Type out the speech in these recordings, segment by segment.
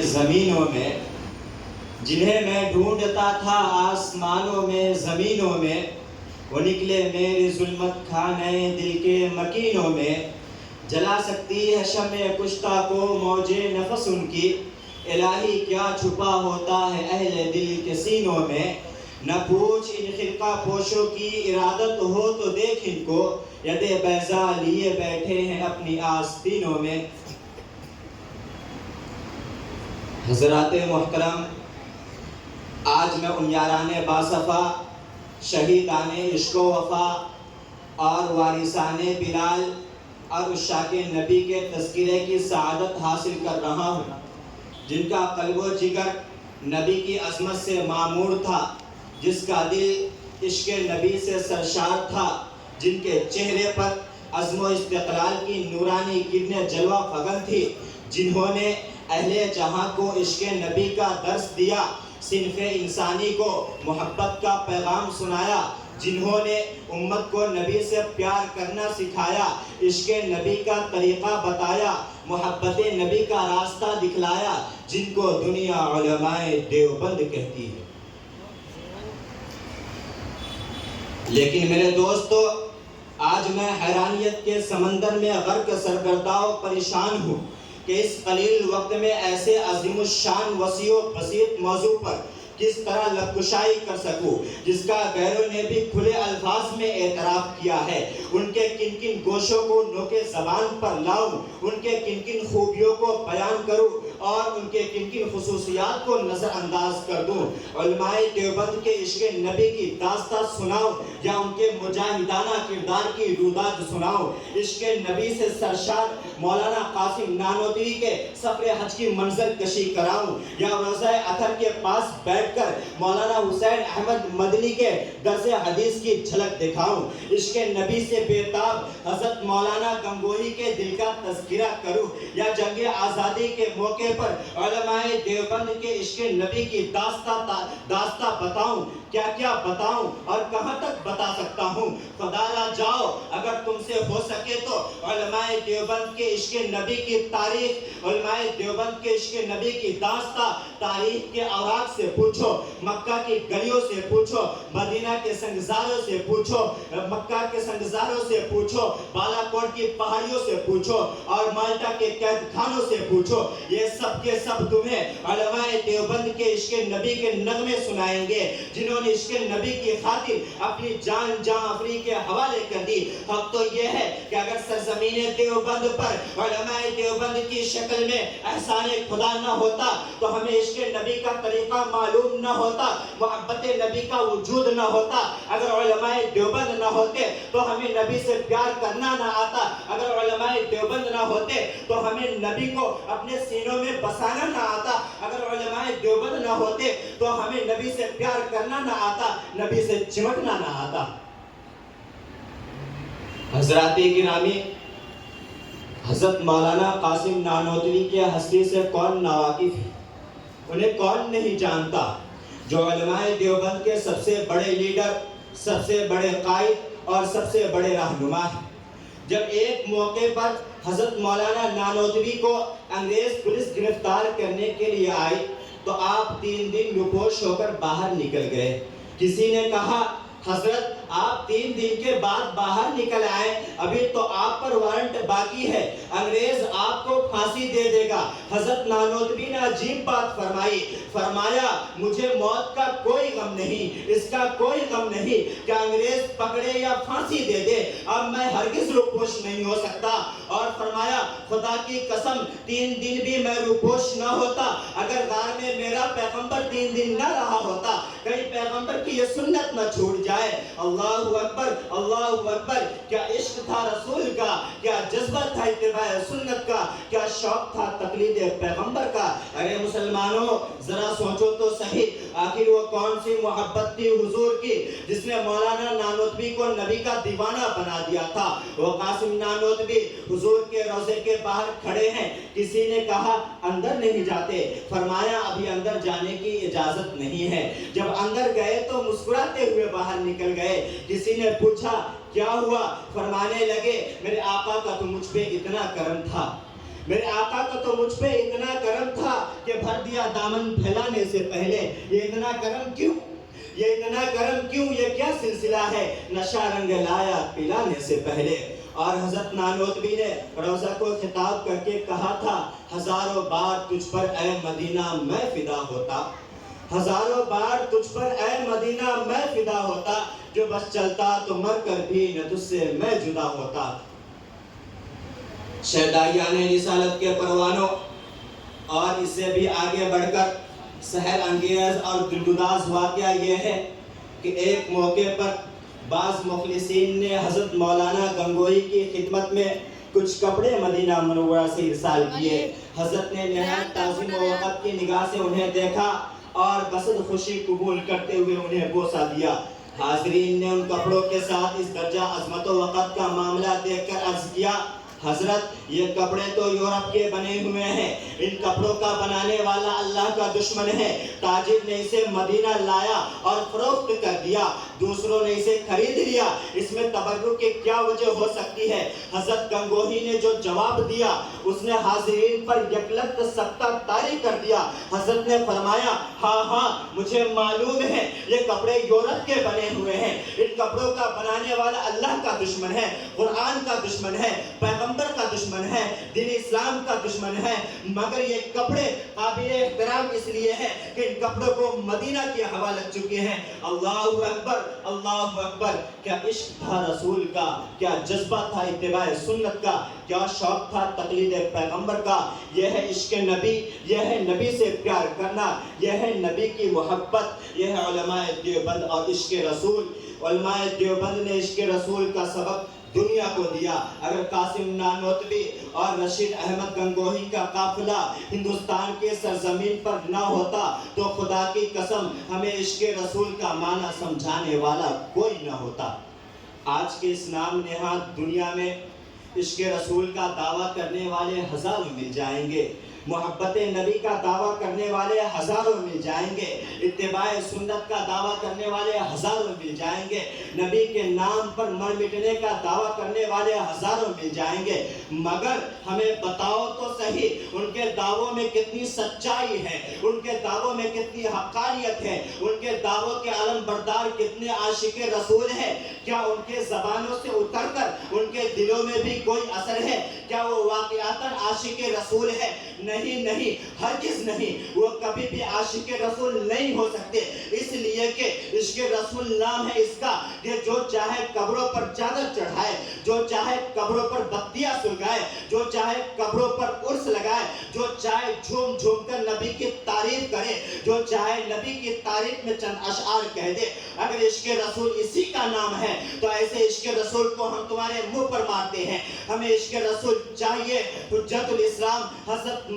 زمینوں میں، جنہیں میں ڈھونڈتا تھا آسمانوں میں زمینوں میں، وہ نکلے میری ظلمت کھانے دل کے مکینوں میں۔ جلا سکتی ہے شمع کشتہ کو موج نفس ان کی، الہی کیا چھپا ہوتا ہے اہل دل کے سینوں میں۔ نہ پوچھ ان خرقہ پوشوں کی ارادت ہو تو دیکھ ان کو، ید بیضا لیے بیٹھے ہیں اپنی آستینوں میں۔ حضرات محترم، آج میں ان یاران باصفا، شہیدان عشق و وفا اور وارثان بلال اور عشاق نبی کے تذکرے کی سعادت حاصل کر رہا ہوں، جن کا قلب و جگر نبی کی عظمت سے معمور تھا، جس کا دل عشق نبی سے سرشار تھا، جن کے چہرے پر عزم و استقلال کی نورانی کرنیں جلوہ فگن تھی، جنہوں نے اہل جہاں کو عشق نبی کا درس دیا، صنف انسانی کو محبت کا پیغام سنایا، جنہوں نے امت کو نبی سے پیار کرنا سکھایا، عشق نبی کا طریقہ بتایا، محبت نبی کا راستہ دکھلایا، جن کو دنیا علماء دیوبند کہتی ہے۔ لیکن میرے دوستو، آج میں حیرانیت کے سمندر میں غرق سرگردہ و پریشان ہوں کہ اس قلیل وقت میں ایسے عظیم الشان وسیع و بسیط موضوع پر کس طرح لب کشائی کر سکوں، جس کا غیروں نے بھی کھلے الفاظ میں اعتراف کیا ہے۔ ان کے کن کن گوشوں کو نوک زبان پر لاؤں، ان کے کن کن خوبیوں کو بیان کروں اور ان کے کن کن خصوصیات کو نظر انداز کر دوں۔ علماء دیوبند کے عشق نبی کی داستان سناؤں یا ان کے مجاہدانہ کردار کی روداد سناؤں؟ عشق نبی سے سرشار مولانا قاسم نانوتوی کے سفر حج کی منظر کشی کراؤں یا روضہ اطہر کے پاس بیٹھ کر مولانا حسین احمد مدنی کے درس حدیث کی جھلک دکھاؤں؟ عشق نبی سے بیتاب حضرت مولانا گنگوہی کے دل کا تذکرہ کروں یا جنگ آزادی کے موقع پر علماء دیوبند کے عشق نبی کی داستہ بتاؤں؟ کیا کیا بتاؤں اور کہاں تک بتا سکتا ہوں؟ خدا را جاؤ، اگر تم سے ہو سکے تو علماء دیوبند کے عشق نبی کی تاریخ، علماء دیوبند کے عشق نبی کی داستہ تاریخ کے اوراق سے پوچھو، مکہ کی گلیوں سے پوچھو، مدینہ کے سنگزاروں سے پوچھو، مکہ کے سنگزاروں سے پوچھو، بالا کوٹ کی پہاڑیوں سے پوچھو اور مالٹا کے قید خانوں سے پوچھو۔ یہ سب کے سب تمہیں علماء دیوبند کے عشق نبی کے نغمے سنائیں گے، جنہوں نے عشق نبی کی خاطر اپنی جان افری کے حوالے کر دی۔ حق تو یہ ہے کہ اگر سرزمین دیوبند پر علماء دیوبند کی شکل میں احسان خدا نہ ہوتا تو ہمیں عشق نبی کا طریقہ معلوم نہ ہوتا، محبت نبی کا وجود نہ ہوتا۔ اگر علماء دیوبند نہ ہوتے تو ہمیں نبی سے پیار کرنا نہ آتا، اگر علماء دیوبند نہ ہوتے تو ہمیں نبی کو اپنے سینوں میں بسانا نہ آتا، اگر علماء دیوبند نہ ہوتے تو ہمیں نبی سے پیار کرنا نہ آتا، نبی سے چمٹنا نہ آتا۔ حضرات گرامی، حضرت مولانا قاسم نانوتوی کے ہستی سے کون ناواقف ہے؟ انہیں کون نہیں جانتا، جو علماء دیوبند کے سب سے بڑے لیڈر، سب سے بڑے قائد اور سب سے بڑے رہنما ہیں۔ جب ایک موقع پر حضرت مولانا نانوتوی کو انگریز پولیس گرفتار کرنے کے لیے آئی تو آپ 3 دن روپوش ہو کر باہر نکل گئے۔ کسی نے کہا، حضرت آپ 3 دن کے بعد باہر نکل آئے، ابھی تو آپ پر وارنٹ باقی ہے، انگریز آپ کو پھانسی دے دے گا۔ حضرت نانوتوی نے عجیب بات فرمائی، فرمایا مجھے موت کا کوئی غم نہیں، اس کا کوئی غم نہیں کہ انگریز پکڑے یا پھانسی دے دے، اب میں ہرگز روپوش نہیں ہو سکتا۔ اور فرمایا خدا کی قسم 3 دن بھی میں روپوش نہ ہوتا اگر غار میں میرا پیغمبر 3 دن نہ رہا ہوتا، کہیں پیغمبر کی یہ سنت نہ چھوٹ جائے۔ اللہ اکبر، اللہ اکبر! کیا عشق تھا رسول کا، کیا جذبہ تھا اتباع سنت کا، کیا شوق تھا تقلید پیغمبر کا۔ ارے مسلمانوں، ذرا سوچو تو صحیح، آخر وہ کون سی محبت تھی حضور کی جس نے مولانا نانوتوی کو نبی کا دیوانہ بنا دیا تھا؟ وہ قاسم نانوتوی حضور کے روضے کے باہر کھڑے ہیں، کسی نے کہا اندر نہیں جاتے، فرمایا ابھی اندر جانے کی اجازت نہیں ہے۔ جب اندر گئے تو مسکراتے ہوئے باہر نکل گئے۔ کسی نے پوچھا کیا ہوا؟ فرمانے لگے میرے آقا کا تو مجھ پہ اتنا کرم تھا، میرے آقا کا تو مجھ پہ اتنا کرم تھا کہ بھر دیا دامن پھیلانے سے پہلے. یہ اتنا کرم کیوں؟ یہ اتنا کرم کیوں؟ یہ کیا سلسلہ ہے؟ نشہ رنگ لایا پلانے سے پہلے. اور حضرت نانوتوی نے روضہ کو خطاب کر کے کہا تھا ہزاروں بار تجھ پر اے مدینہ میں فدا ہوتا. ہزاروں بار تجھ پر اے مدینہ میں فدا ہوتا. جو بس چلتا تو مر کر بھی نہ تجھ سے میں جدا ہوتا. شہدائیان رسالت کے پروانوں، اور اس سے بھی آگے بڑھ کر سحر انگیز اور دلگداز واقعہ یہ ہے کہ ایک موقع پر بعض مخلصین نے حضرت مولانا گنگوہی کی خدمت میں کچھ کپڑے مدینہ منورہ سے ارسال کیے. حضرت نے نہایت تعظیم و وقت کی نگاہ سے انہیں دیکھا اور بسط خوشی قبول کرتے ہوئے انہیں بوسہ دیا. حاضرین نے ان کپڑوں کے ساتھ اس درجہ عظمت و وقت کا معاملہ دیکھ کر عرض کیا حضرت یہ کپڑے تو یورپ کے بنے ہوئے ہیں. ان کپڑوں کا بنانے والا اللہ کا دشمن ہے. تاجر نے اسے مدینہ لایا اور فروخت کر دیا. دوسروں نے اسے خرید لیا. اس میں تبرک کی کیا وجہ ہو سکتی ہے؟ حضرت گنگوہی نے جو جواب دیا اس نے حاضرین پر یکلخت سکتہ طاری کر دیا. حضرت نے فرمایا ہاں مجھے معلوم ہے یہ کپڑے یورپ کے بنے ہوئے ہیں. ان کپڑوں کا بنانے والا اللہ کا دشمن ہے، قرآن کا دشمن ہے، پیغمبر کا دشمن ہے، دین اسلام کا دشمن ہے. مگر یہ کپڑے قابل احترام اس لیے ہیں کہ ان کپڑوں کو مدینہ کی ہوا لگ چکی ہے. اللہ اکبر، اللہ اکبر. کیا عشق تھا رسول کا، کیا جذبہ تھا اتباع سنت کا، کیا شوق تھا تقلید پیغمبر کا. یہ ہے عشق نبی، یہ ہے نبی سے پیار کرنا، یہ ہے نبی کی محبت. یہ ہے علماء دیوبند اور عشق رسول. علماء دیوبند نے عشق رسول کا سبق دنیا کو دیا. اگر قاسم نانوتوی اور رشید احمد گنگوہی کا قافلہ ہندوستان کے سرزمین پر نہ ہوتا تو خدا کی قسم ہمیں عشق رسول کا معنی سمجھانے والا کوئی نہ ہوتا. آج کے اس نام نہاد دنیا میں عشق رسول کا دعویٰ کرنے والے ہزاروں مل جائیں گے، محبت نبی کا دعویٰ کرنے والے ہزاروں مل جائیں گے، اتباع سنت کا دعویٰ کرنے والے ہزاروں مل جائیں گے، نبی کے نام پر مر مٹنے کا دعویٰ کرنے والے ہزاروں مل جائیں گے. مگر ہمیں بتاؤ تو صحیح ان کے دعووں میں کتنی سچائی ہے، ان کے دعووں میں کتنی حقانیت ہے، ان کے دعووں کے علم بردار کتنے عاشق رسول ہیں. کیا ان کے زبانوں سے اتر کر ان کے دلوں میں بھی کوئی اثر ہے؟ کیا وہ واقعاتاً عاشق رسول ہے؟ نہیں، ہرگز نہیں. وہ کبھی بھی عاشق رسول نہیں ہو سکتے، اس لیے کہ عشق رسول نام ہے اس کا کہ جو چاہے قبروں پر چادر چڑھائے، جو چاہے قبروں پر بتیاں سلگائے، جو چاہے قبروں پر عرس لگائے، جو چاہے جھوم جھوم کر نبی کی تعریف کرے، جو چاہے نبی کی تعریف میں چند اشعار کہہ دے. اگر عشق رسول اسی کا نام ہے تو ایسے عشق رسول کو ہم تمہارے منہ پر مارتے ہیں. ہمیں عشق رسول چاہیے حجت الاسلام حضرت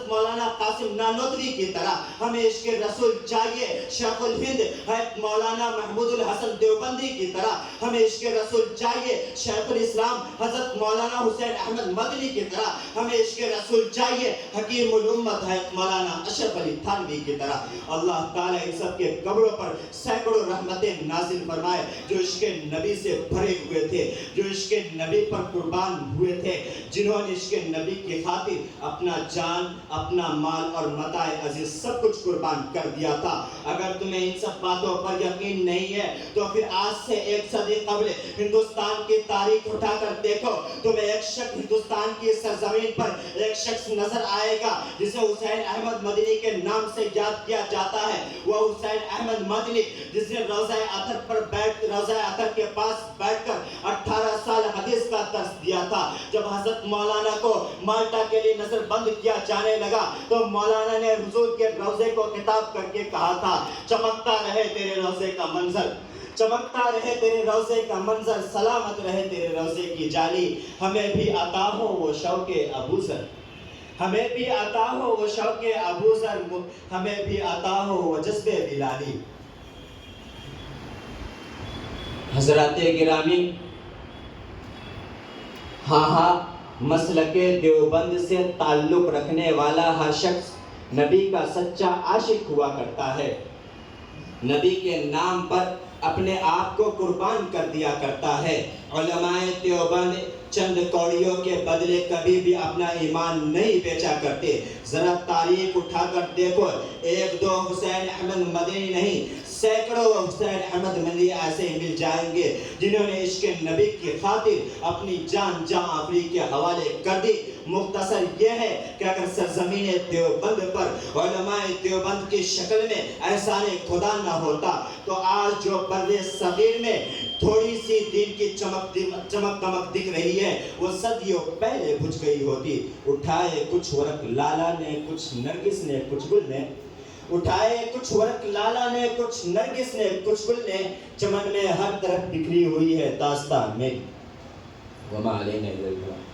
مولانا قاسم نانوتوی کی طرح. ہمیں عشق رسول چاہیے شیخ الہند حضرت مولانا محمود الحسن دیوبندی کی طرح. ہمیں عشق رسول چاہیے شیخ الاسلام حضرت مولانا حسین احمد مدنی کی طرح. ہمیں عشق رسول چاہیے حکیم الامت حضرت مولانا اشرف علی تھانوی کی طرح. اللہ تعالیٰ ان سب کے قبروں پر سینکڑوں رحمتیں نازل فرمائے جو عشق نبی سے بھرے ہوئے تھے، جو عشق نبی پر قربان ہوئے تھے، جنہوں نے عشق نبی کی خاطر اپنا جان، اپنا مال اور متاع عزیز سب کچھ قربان کر دیا تھا. اگر تمہیں ان سب باتوں پر یقین نہیں ہے تو پھر آج سے 1 صدی قبل ہندوستان کی تاریخ اٹھا کر دیکھو. تمہیں ایک شخص ہندوستان کی سرزمین پر ایک شخص نظر آئے گا جسے حسین احمد مدنی کے نام سے یاد کیا جاتا ہے. وہ حسین احمد مدنی جس نے روضہ اطہر کے پاس بیٹھ کر 18 سال حدیث کا درس دیا تھا. جب حضرت مولانا کو مالٹا کے لیے نظر بند کیا جانے لگا تو مولانا نے حضور کے روضے کو خطاب کر کے کہا تھا چمکتا رہے تیرے روضے کا منظر، چمکتا رہے تیرے روضے کا منظر، سلامت رہے تیرے روضے کی جالی. ہمیں بھی عطا ہو وہ شوق ابوذر، ہمیں بھی عطا ہو وہ شوق ابوذر، ہمیں بھی عطا ہو وہ جذب بلالی. حضرات گرامی، ہاں مسلک دیوبند سے تعلق رکھنے والا ہر شخص نبی کا سچا عاشق ہوا کرتا ہے، نبی کے نام پر اپنے آپ کو قربان کر دیا کرتا ہے. علماء دیوبند چند کوڑیوں کے بدلے کبھی بھی اپنا ایمان نہیں بیچا کرتے. ذرا تاریخ اٹھا کر دیکھو, ایک دو حسین احمد مدنی نہیں, سینکڑوں حسین احمد مدنی ایسے مل جائیں گے جنہوں نے عشق نبی کی خاطر اپنی جان جہاں آفری کے حوالے کر دی. مختصر یہ ہے کہ اگر سرزمین دیوبند پر علماء دیوبند کی شکل میں احسان خدا نہ ہوتا تو آج جو بر صغیر میں تھوڑی سی دین کی چمک دمک دکھ رہی ہے وہ صدیوں پہلے بجھ گئی ہوتی. اٹھائے کچھ ورق لالا نے, کچھ نرگس نے, کچھ گل نے, اٹھائے کچھ ورق لالا نے, کچھ نرگس نے, کچھ گل نے, چمن میں ہر طرف بکھری ہوئی ہے داستان میں. وما علینا الا البلاغ.